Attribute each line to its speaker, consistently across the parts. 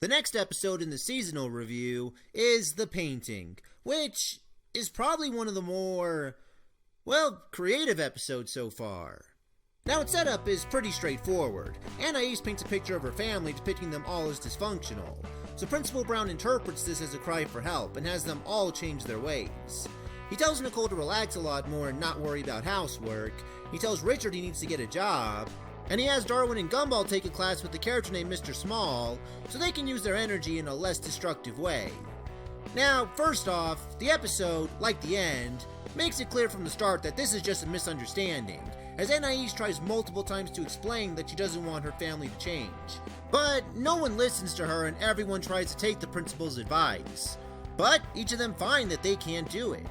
Speaker 1: The next episode in the seasonal review is The Painting, which is probably one of the more, well, creative episodes so far. Now, its setup is pretty straightforward. Anais paints a picture of her family depicting them all as dysfunctional. So Principal Brown interprets this as a cry for help and has them all change their ways. He tells Nicole to relax a lot more and not worry about housework. He tells Richard he needs to get a job. And he has Darwin and Gumball take a class with a character named Mr. Small so they can use their energy in a less destructive way. Now, first off, the episode, like the end, makes it clear from the start that this is just a misunderstanding, as Anais tries multiple times to explain that she doesn't want her family to change. But no one listens to her and everyone tries to take the principal's advice. But each of them find that they can't do it.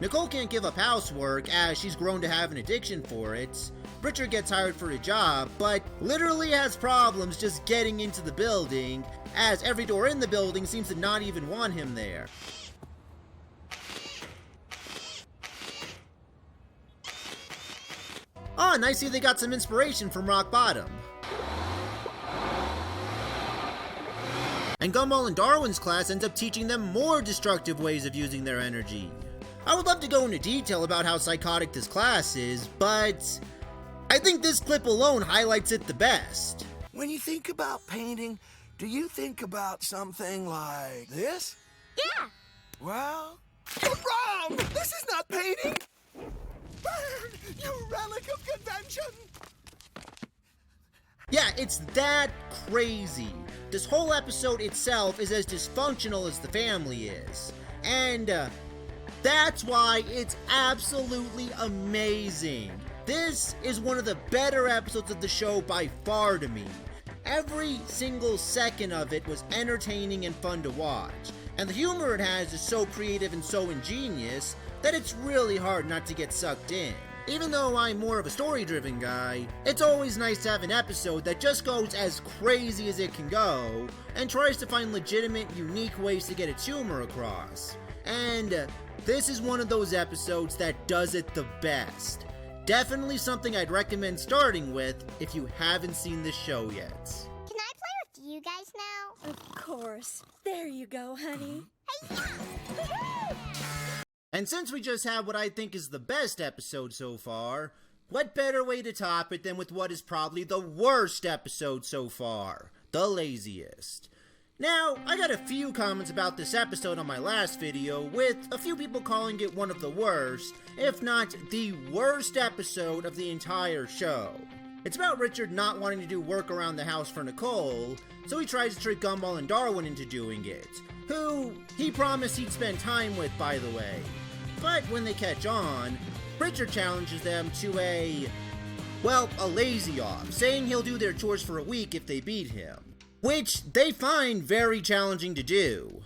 Speaker 1: Nicole can't give up housework as she's grown to have an addiction for it. Richard gets hired for a job, but literally has problems just getting into the building, as every door in the building seems to not even want him there. Oh, and I see they got some inspiration from Rock Bottom. And Gumball and Darwin's class ends up teaching them more destructive ways of using their energy. I would love to go into detail about how psychotic this class is, but I think this clip alone highlights it the best.
Speaker 2: When you think about painting, do you think about something like this?
Speaker 3: Yeah.
Speaker 2: Well, you're wrong! This is not painting! Burn, you relic of convention!
Speaker 1: Yeah, it's that crazy. This whole episode itself is as dysfunctional as the family is. And that's why it's absolutely amazing. This is one of the better episodes of the show by far to me. Every single second of it was entertaining and fun to watch. And the humor it has is so creative and so ingenious that it's really hard not to get sucked in. Even though I'm more of a story-driven guy, it's always nice to have an episode that just goes as crazy as it can go and tries to find legitimate, unique ways to get its humor across. And this is one of those episodes that does it the best. Definitely something I'd recommend starting with if you haven't seen this show yet.
Speaker 3: Can I play with you guys now?
Speaker 4: Of course. There you go, honey.
Speaker 3: Hey-ya!
Speaker 1: And since we just had what I think is the best episode so far, what better way to top it than with what is probably the worst episode so far, The Laziest. Now, I got a few comments about this episode on my last video, with a few people calling it one of the worst, if not the worst episode of the entire show. It's about Richard not wanting to do work around the house for Nicole, so he tries to trick Gumball and Darwin into doing it, who he promised he'd spend time with, by the way. But when they catch on, Richard challenges them to a lazy off, saying he'll do their chores for a week if they beat him, which they find very challenging to do.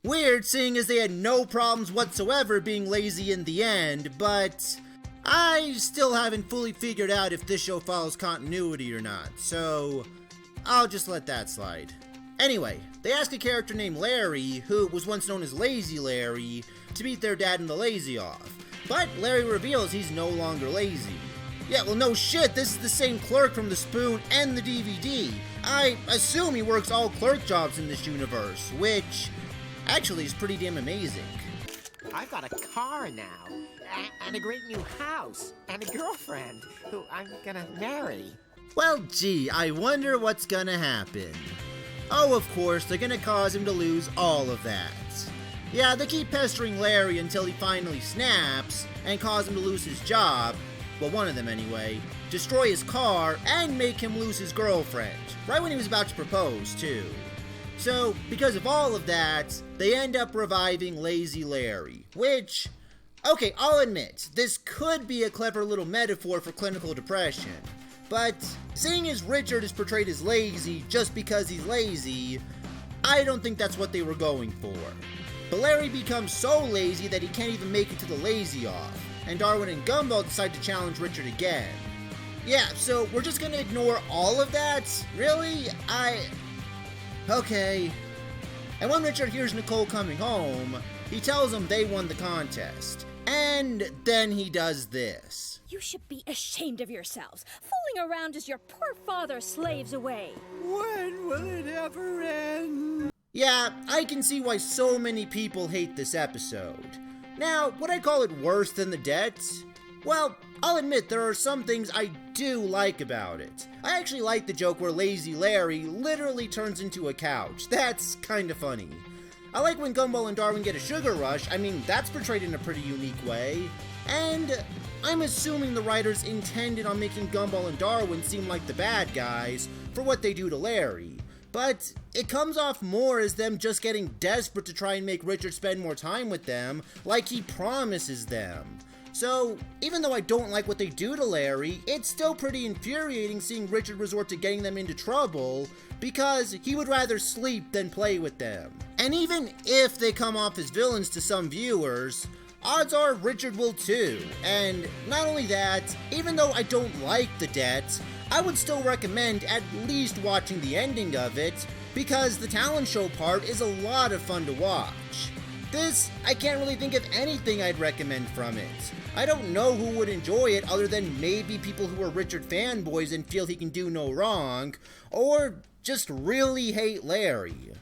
Speaker 1: Weird, seeing as they had no problems whatsoever being lazy in the end, but I still haven't fully figured out if this show follows continuity or not, so I'll just let that slide. Anyway, they ask a character named Larry, who was once known as Lazy Larry, to beat their dad in the lazy off, but Larry reveals he's no longer lazy. Yeah, well no shit, this is the same clerk from The Spoon and the DVD. I assume he works all clerk jobs in this universe, which actually is pretty damn amazing.
Speaker 5: I've got a car now, and a great new house, and a girlfriend who I'm gonna marry.
Speaker 1: Well gee, I wonder what's gonna happen. Oh, of course, they're gonna cause him to lose all of that. Yeah, they keep pestering Larry until he finally snaps and cause him to lose his job, well, one of them anyway, destroy his car, and make him lose his girlfriend, right when he was about to propose, too. So, because of all of that, they end up reviving Lazy Larry, which, okay, I'll admit, this could be a clever little metaphor for clinical depression, but seeing as Richard is portrayed as lazy just because he's lazy, I don't think that's what they were going for. But Larry becomes so lazy that he can't even make it to the lazy off, and Darwin and Gumball decide to challenge Richard again. Yeah, so we're just gonna ignore all of that? Really? Okay. And when Richard hears Nicole coming home, he tells them they won the contest. And then he does this.
Speaker 4: You should be ashamed of yourselves, fooling around as your poor father slaves away.
Speaker 2: When will it ever end?
Speaker 1: Yeah, I can see why so many people hate this episode. Now, would I call it worse than the debts? Well, I'll admit there are some things I do like about it. I actually like the joke where Lazy Larry literally turns into a couch. That's kinda funny. I like when Gumball and Darwin get a sugar rush. I mean, that's portrayed in a pretty unique way. And I'm assuming the writers intended on making Gumball and Darwin seem like the bad guys for what they do to Larry. But it comes off more as them just getting desperate to try and make Richard spend more time with them, like he promises them. So, even though I don't like what they do to Larry, it's still pretty infuriating seeing Richard resort to getting them into trouble because he would rather sleep than play with them. And even if they come off as villains to some viewers, odds are Richard will too. And not only that, even though I don't like the debt, I would still recommend at least watching the ending of it because the talent show part is a lot of fun to watch. This, I can't really think of anything I'd recommend from it. I don't know who would enjoy it other than maybe people who are Richard fanboys and feel he can do no wrong, or just really hate Larry.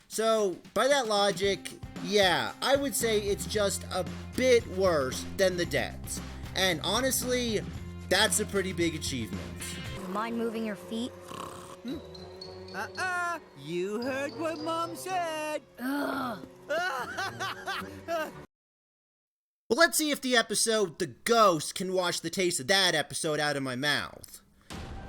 Speaker 1: So, by that logic, yeah, I would say it's just a bit worse than the debts. And honestly, that's a pretty big achievement.
Speaker 3: Mind moving your feet?
Speaker 2: You heard what Mom said.
Speaker 3: Ugh.
Speaker 1: Well, let's see if the episode The Ghost can wash the taste of that episode out of my mouth.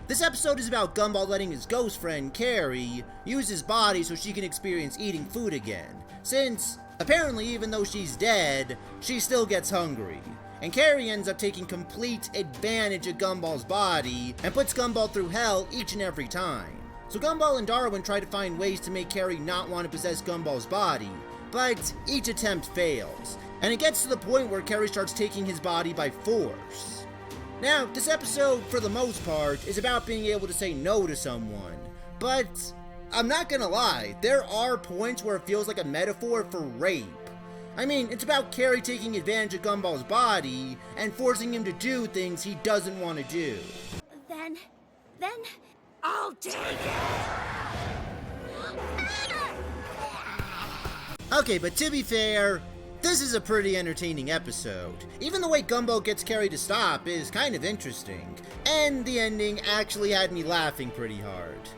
Speaker 1: This episode is about Gumball letting his ghost friend, Carrie, use his body so she can experience eating food again, since, apparently even though she's dead, she still gets hungry. And Carrie ends up taking complete advantage of Gumball's body and puts Gumball through hell each and every time. So Gumball and Darwin try to find ways to make Carrie not want to possess Gumball's body, but each attempt fails, and it gets to the point where Carrie starts taking his body by force. Now, this episode, for the most part, is about being able to say no to someone, but I'm not gonna lie, there are points where it feels like a metaphor for rape. I mean, it's about Carrie taking advantage of Gumball's body and forcing him to do things he doesn't want to do.
Speaker 4: Then, I'll take
Speaker 1: Okay, but to be fair, this is a pretty entertaining episode. Even the way Gumball gets Carrie to stop is kind of interesting, and the ending actually had me laughing pretty hard.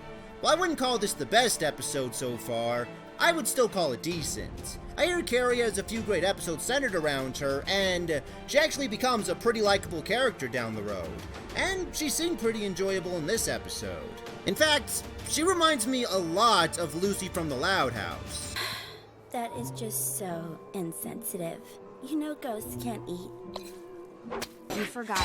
Speaker 1: While I wouldn't call this the best episode so far, I would still call it decent. I hear Carrie has a few great episodes centered around her, and she actually becomes a pretty likable character down the road. And she seemed pretty enjoyable in this episode. In fact, she reminds me a lot of Lucy from the Loud House.
Speaker 4: That is just so insensitive. You know ghosts can't eat.
Speaker 3: You forgot.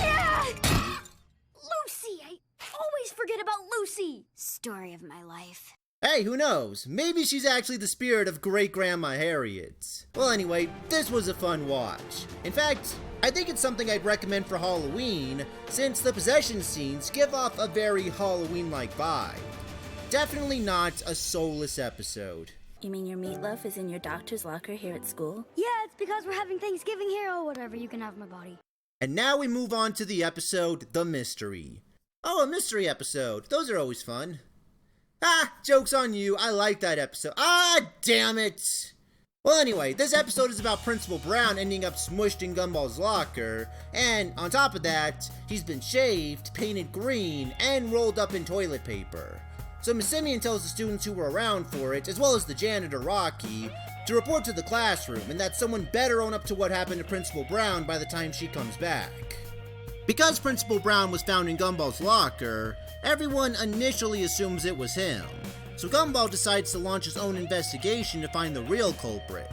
Speaker 3: Lucy! I always forget about Lucy! Story of my life.
Speaker 1: Hey, who knows? Maybe she's actually the spirit of Great-Grandma Harriet. Well, anyway, this was a fun watch. In fact, I think it's something I'd recommend for Halloween, since the possession scenes give off a very Halloween-like vibe. Definitely not a soulless episode.
Speaker 4: You mean your meatloaf is in your doctor's locker here at school?
Speaker 3: Yeah, it's because we're having Thanksgiving here or whatever. You can have my body.
Speaker 1: And now we move on to the episode, The Mystery. Oh, a mystery episode. Those are always fun. Ah, joke's on you. I like that episode. Ah, damn it. Well, anyway, this episode is about Principal Brown ending up smushed in Gumball's locker, and on top of that, he's been shaved, painted green, and rolled up in toilet paper. So Miss Simeon tells the students who were around for it, as well as the janitor Rocky, to report to the classroom, and that someone better own up to what happened to Principal Brown by the time she comes back. Because Principal Brown was found in Gumball's locker, everyone initially assumes it was him. So Gumball decides to launch his own investigation to find the real culprit.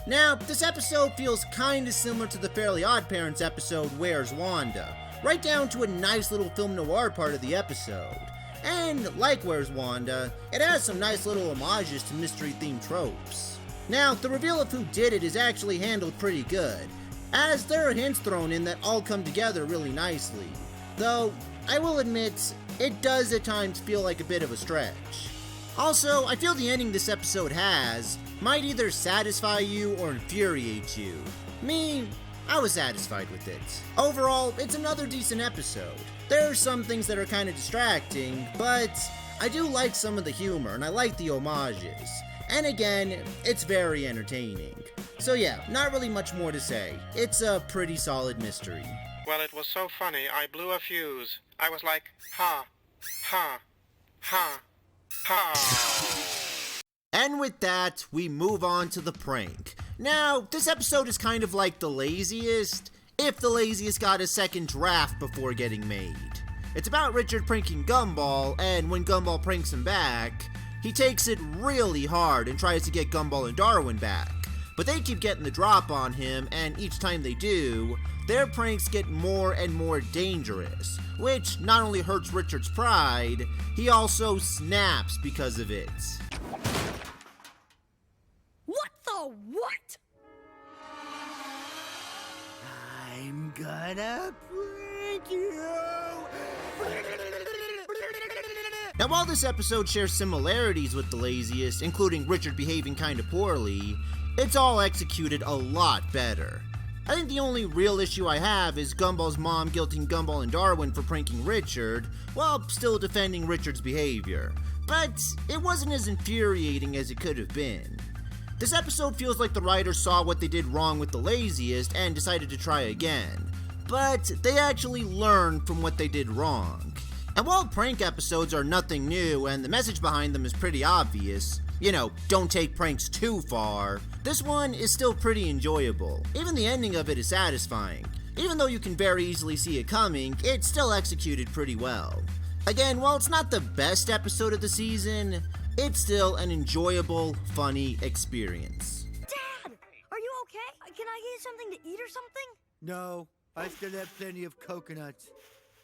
Speaker 1: Now, this episode feels kinda similar to the Fairly OddParents episode, Where's Wanda? Right down to a nice little film noir part of the episode. And like Where's Wanda, it has some nice little homages to mystery-themed tropes. Now, the reveal of who did it is actually handled pretty good, as there are hints thrown in that all come together really nicely. Though, I will admit, it does at times feel like a bit of a stretch. Also, I feel the ending this episode has might either satisfy you or infuriate you. Me, I was satisfied with it. Overall, it's another decent episode. There are some things that are kind of distracting, but I do like some of the humor and I like the homages. And again, it's very entertaining. So yeah, not really much more to say. It's a pretty solid mystery.
Speaker 6: Well, it was so funny, I blew a fuse. I was like, ha, ha, ha, ha.
Speaker 1: And with that, we move on to the prank. Now, this episode is kind of like The Laziest, if The Laziest got a second draft before getting made. It's about Richard pranking Gumball, and when Gumball pranks him back, he takes it really hard and tries to get Gumball and Darwin back. But they keep getting the drop on him, and each time they do, their pranks get more and more dangerous, which not only hurts Richard's pride, he also snaps because of it.
Speaker 3: What the what?
Speaker 2: I'm gonna prank you.
Speaker 1: Now, while this episode shares similarities with The Laziest, including Richard behaving kinda poorly, it's all executed a lot better. I think the only real issue I have is Gumball's mom guilting Gumball and Darwin for pranking Richard, while still defending Richard's behavior. But it wasn't as infuriating as it could have been. This episode feels like the writers saw what they did wrong with The Laziest and decided to try again. But they actually learned from what they did wrong. And while prank episodes are nothing new and the message behind them is pretty obvious, don't take pranks too far, this one is still pretty enjoyable. Even the ending of it is satisfying. Even though you can very easily see it coming, it's still executed pretty well. Again, while it's not the best episode of the season, it's still an enjoyable, funny experience.
Speaker 3: Dad, are you okay? Can I get something to eat or something?
Speaker 2: No, I still have plenty of coconuts.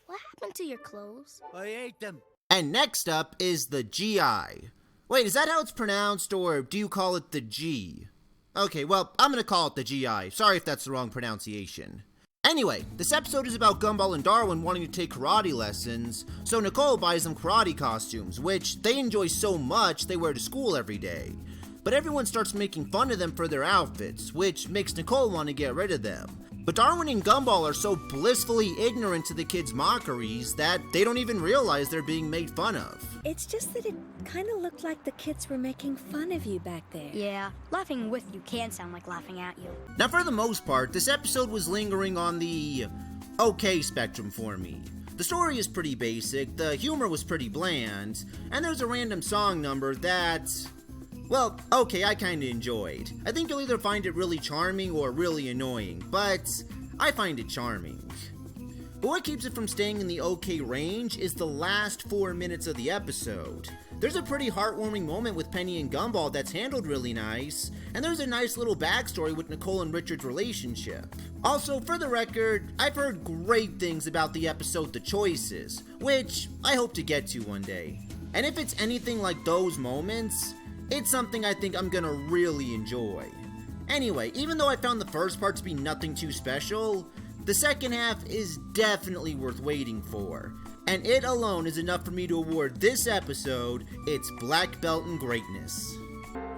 Speaker 3: What happened to your clothes?
Speaker 2: I ate them.
Speaker 1: And next up is the GI. Wait, is that how it's pronounced, or do you call it the G? Okay, well, I'm gonna call it the GI. Sorry if that's the wrong pronunciation. Anyway, this episode is about Gumball and Darwin wanting to take karate lessons, so Nicole buys them karate costumes, which they enjoy so much they wear to school every day. But everyone starts making fun of them for their outfits, which makes Nicole want to get rid of them. But Darwin and Gumball are so blissfully ignorant to the kids' mockeries that they don't even realize they're being made fun of.
Speaker 4: It's just that it kind of looked like the kids were making fun of you back there.
Speaker 3: Yeah, laughing with you can sound like laughing at you.
Speaker 1: Now, for the most part, this episode was lingering on the okay spectrum for me. The story is pretty basic, the humor was pretty bland, and there's a random song number that, well, okay, I kinda enjoyed. I think you'll either find it really charming or really annoying, but I find it charming. But what keeps it from staying in the okay range is the last 4 minutes of the episode. There's a pretty heartwarming moment with Penny and Gumball that's handled really nice, and there's a nice little backstory with Nicole and Richard's relationship. Also, for the record, I've heard great things about the episode The Choices, which I hope to get to one day. And if it's anything like those moments, it's something I think I'm gonna really enjoy. Anyway, even though I found the first part to be nothing too special, the second half is definitely worth waiting for. And it alone is enough for me to award this episode its black belt in greatness.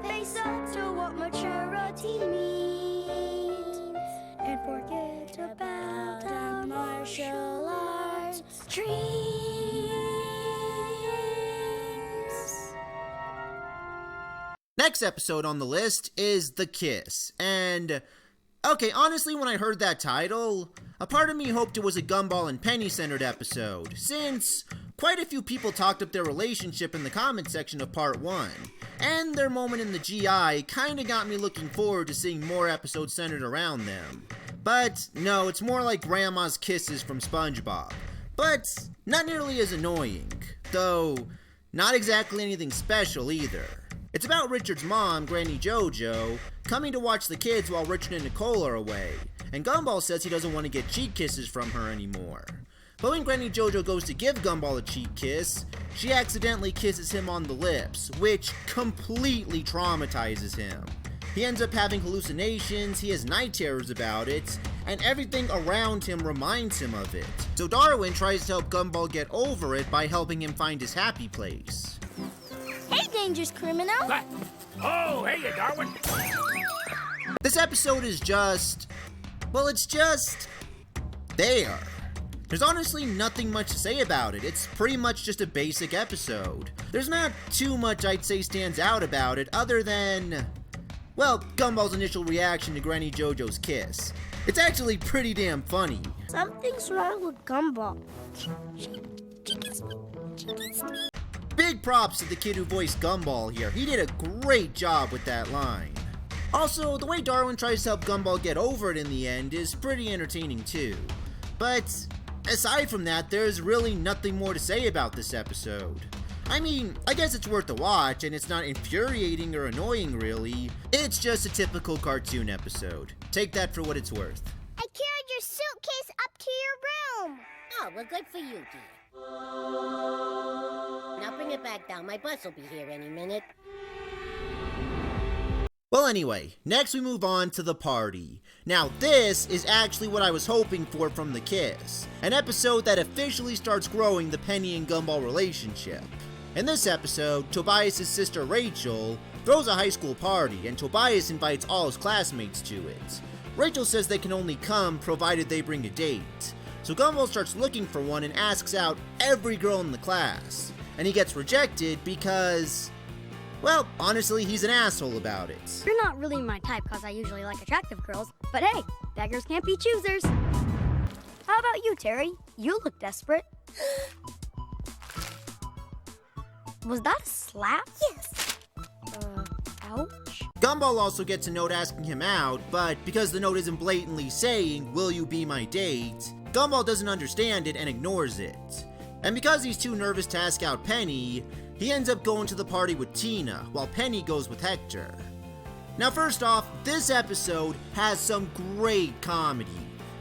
Speaker 3: Face up to what maturity means and forget about our martial arts dreams.
Speaker 1: Next episode on the list is The Kiss, and okay, honestly, when I heard that title, a part of me hoped it was a Gumball and Penny-centered episode, since quite a few people talked up their relationship in the comment section of part 1, and their moment in the GI kinda got me looking forward to seeing more episodes centered around them. But no, it's more like Grandma's Kisses from SpongeBob, but not nearly as annoying, though not exactly anything special either. It's about Richard's mom, Granny JoJo, coming to watch the kids while Richard and Nicole are away, and Gumball says he doesn't want to get cheek kisses from her anymore. But when Granny JoJo goes to give Gumball a cheek kiss, she accidentally kisses him on the lips, which completely traumatizes him. He ends up having hallucinations, he has night terrors about it, and everything around him reminds him of it. So Darwin tries to help Gumball get over it by helping him find his happy place.
Speaker 3: Hey, dangerous criminal!
Speaker 7: Oh, hey, Darwin.
Speaker 1: This episode is just well, it's just there. There's honestly nothing much to say about it. It's pretty much just a basic episode. There's not too much I'd say stands out about it other than, well, Gumball's initial reaction to Granny JoJo's kiss. It's actually pretty damn funny.
Speaker 3: Something's wrong with Gumball.
Speaker 1: Big props to the kid who voiced Gumball here. He did a great job with that line. Also, the way Darwin tries to help Gumball get over it in the end is pretty entertaining too. But aside from that, there's really nothing more to say about this episode. I mean, I guess it's worth a watch, and it's not infuriating or annoying really. It's just a typical cartoon episode. Take that for what it's worth.
Speaker 3: I carried your suitcase up to your room.
Speaker 7: Oh, well, good for you, dear. Now bring it back down. My bus will be here any minute.
Speaker 1: Well anyway, next we move on to the party. Now this is actually what I was hoping for from The Kiss, an episode that officially starts growing the Penny and Gumball relationship. In this episode, Tobias' sister Rachel throws a high school party and Tobias invites all his classmates to it. Rachel says they can only come provided they bring a date. So Gumball starts looking for one and asks out every girl in the class, and he gets rejected because, well, honestly, he's an asshole about it.
Speaker 3: You're not really my type because I usually like attractive girls, but hey, beggars can't be choosers. How about you, Terry? You look desperate. Was that a slap?
Speaker 7: Yes.
Speaker 3: Ouch.
Speaker 1: Gumball also gets a note asking him out, but because the note isn't blatantly saying, "Will you be my date?" Gumball doesn't understand it and ignores it. And because he's too nervous to ask out Penny, he ends up going to the party with Tina, while Penny goes with Hector. Now first off, this episode has some great comedy.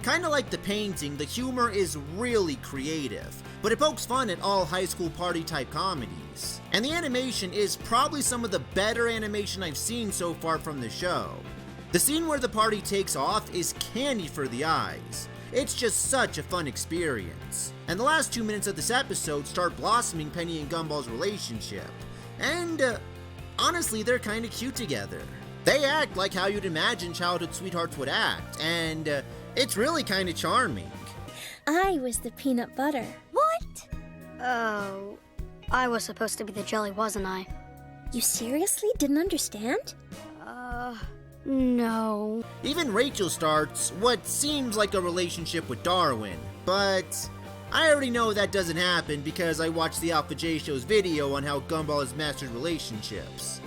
Speaker 1: Kinda like The Painting, the humor is really creative, but it pokes fun at all high school party type comedies. And the animation is probably some of the better animation I've seen so far from the show. The scene where the party takes off is candy for the eyes. It's just such a fun experience. And the last 2 minutes of this episode start blossoming Penny and Gumball's relationship. And honestly, they're kinda cute together. They act like how you'd imagine childhood sweethearts would act, and it's really kinda charming.
Speaker 4: I was the peanut butter.
Speaker 3: What? Oh, I was supposed to be the jelly, wasn't I?
Speaker 4: You seriously didn't understand?
Speaker 3: No.
Speaker 1: Even Rachel starts what seems like a relationship with Darwin, but I already know that doesn't happen because I watched the Alpha J Show's video on how Gumball has mastered relationships.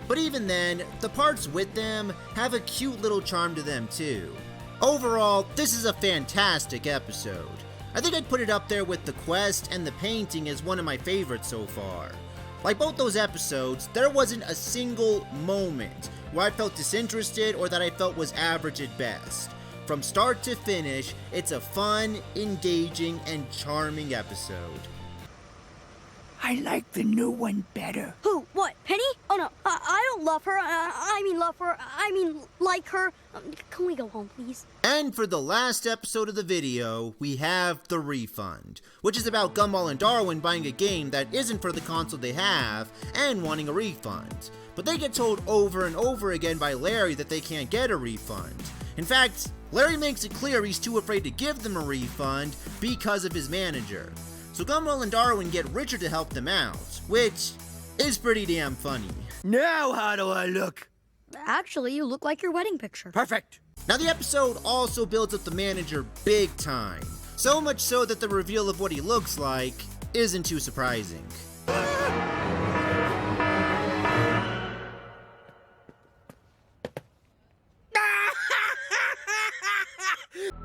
Speaker 1: But even then, the parts with them have a cute little charm to them too. Overall, this is a fantastic episode. I think I'd put it up there with The Quest and The Painting as one of my favorites so far. Like both those episodes, there wasn't a single moment where I felt disinterested or that I felt was average at best. From start to finish, it's a fun, engaging, and charming episode.
Speaker 2: I like the new one better.
Speaker 3: Who? What? Penny? Oh no, I don't love her. I mean love her. I mean like her. Can we go home, please?
Speaker 1: And for the last episode of the video, we have The Refund, which is about Gumball and Darwin buying a game that isn't for the console they have and wanting a refund. But they get told over and over again by Larry that they can't get a refund. In fact, Larry makes it clear he's too afraid to give them a refund because of his manager. So Gumball and Darwin get Richard to help them out, which is pretty damn funny.
Speaker 2: Now how do I look?
Speaker 3: Actually, you look like your wedding picture.
Speaker 2: Perfect.
Speaker 1: Now the episode also builds up the manager big time, so much so that the reveal of what he looks like isn't too surprising.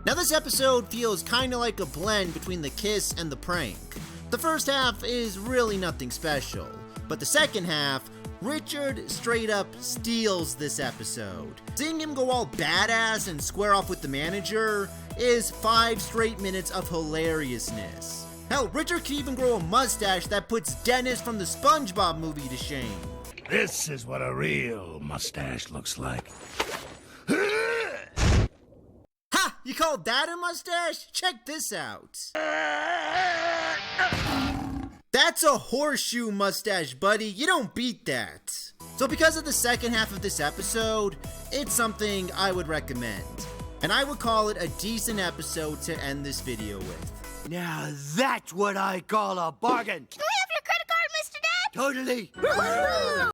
Speaker 1: Now this episode feels kinda like a blend between the kiss and the prank. The first half is really nothing special, but the second half, Richard straight up steals this episode. Seeing him go all badass and square off with the manager is 5 straight minutes of hilariousness. Hell, Richard can even grow a mustache that puts Dennis from the SpongeBob movie to shame.
Speaker 8: This is what a real mustache looks like.
Speaker 1: Ha! You call that a mustache? Check this out. That's a horseshoe mustache, buddy. You don't beat that. So because of the second half of this episode, it's something I would recommend. And I would call it a decent episode to end this video with.
Speaker 2: Now that's what I call a bargain.
Speaker 3: Can we have your credit card, Mr. Dad?
Speaker 2: Totally.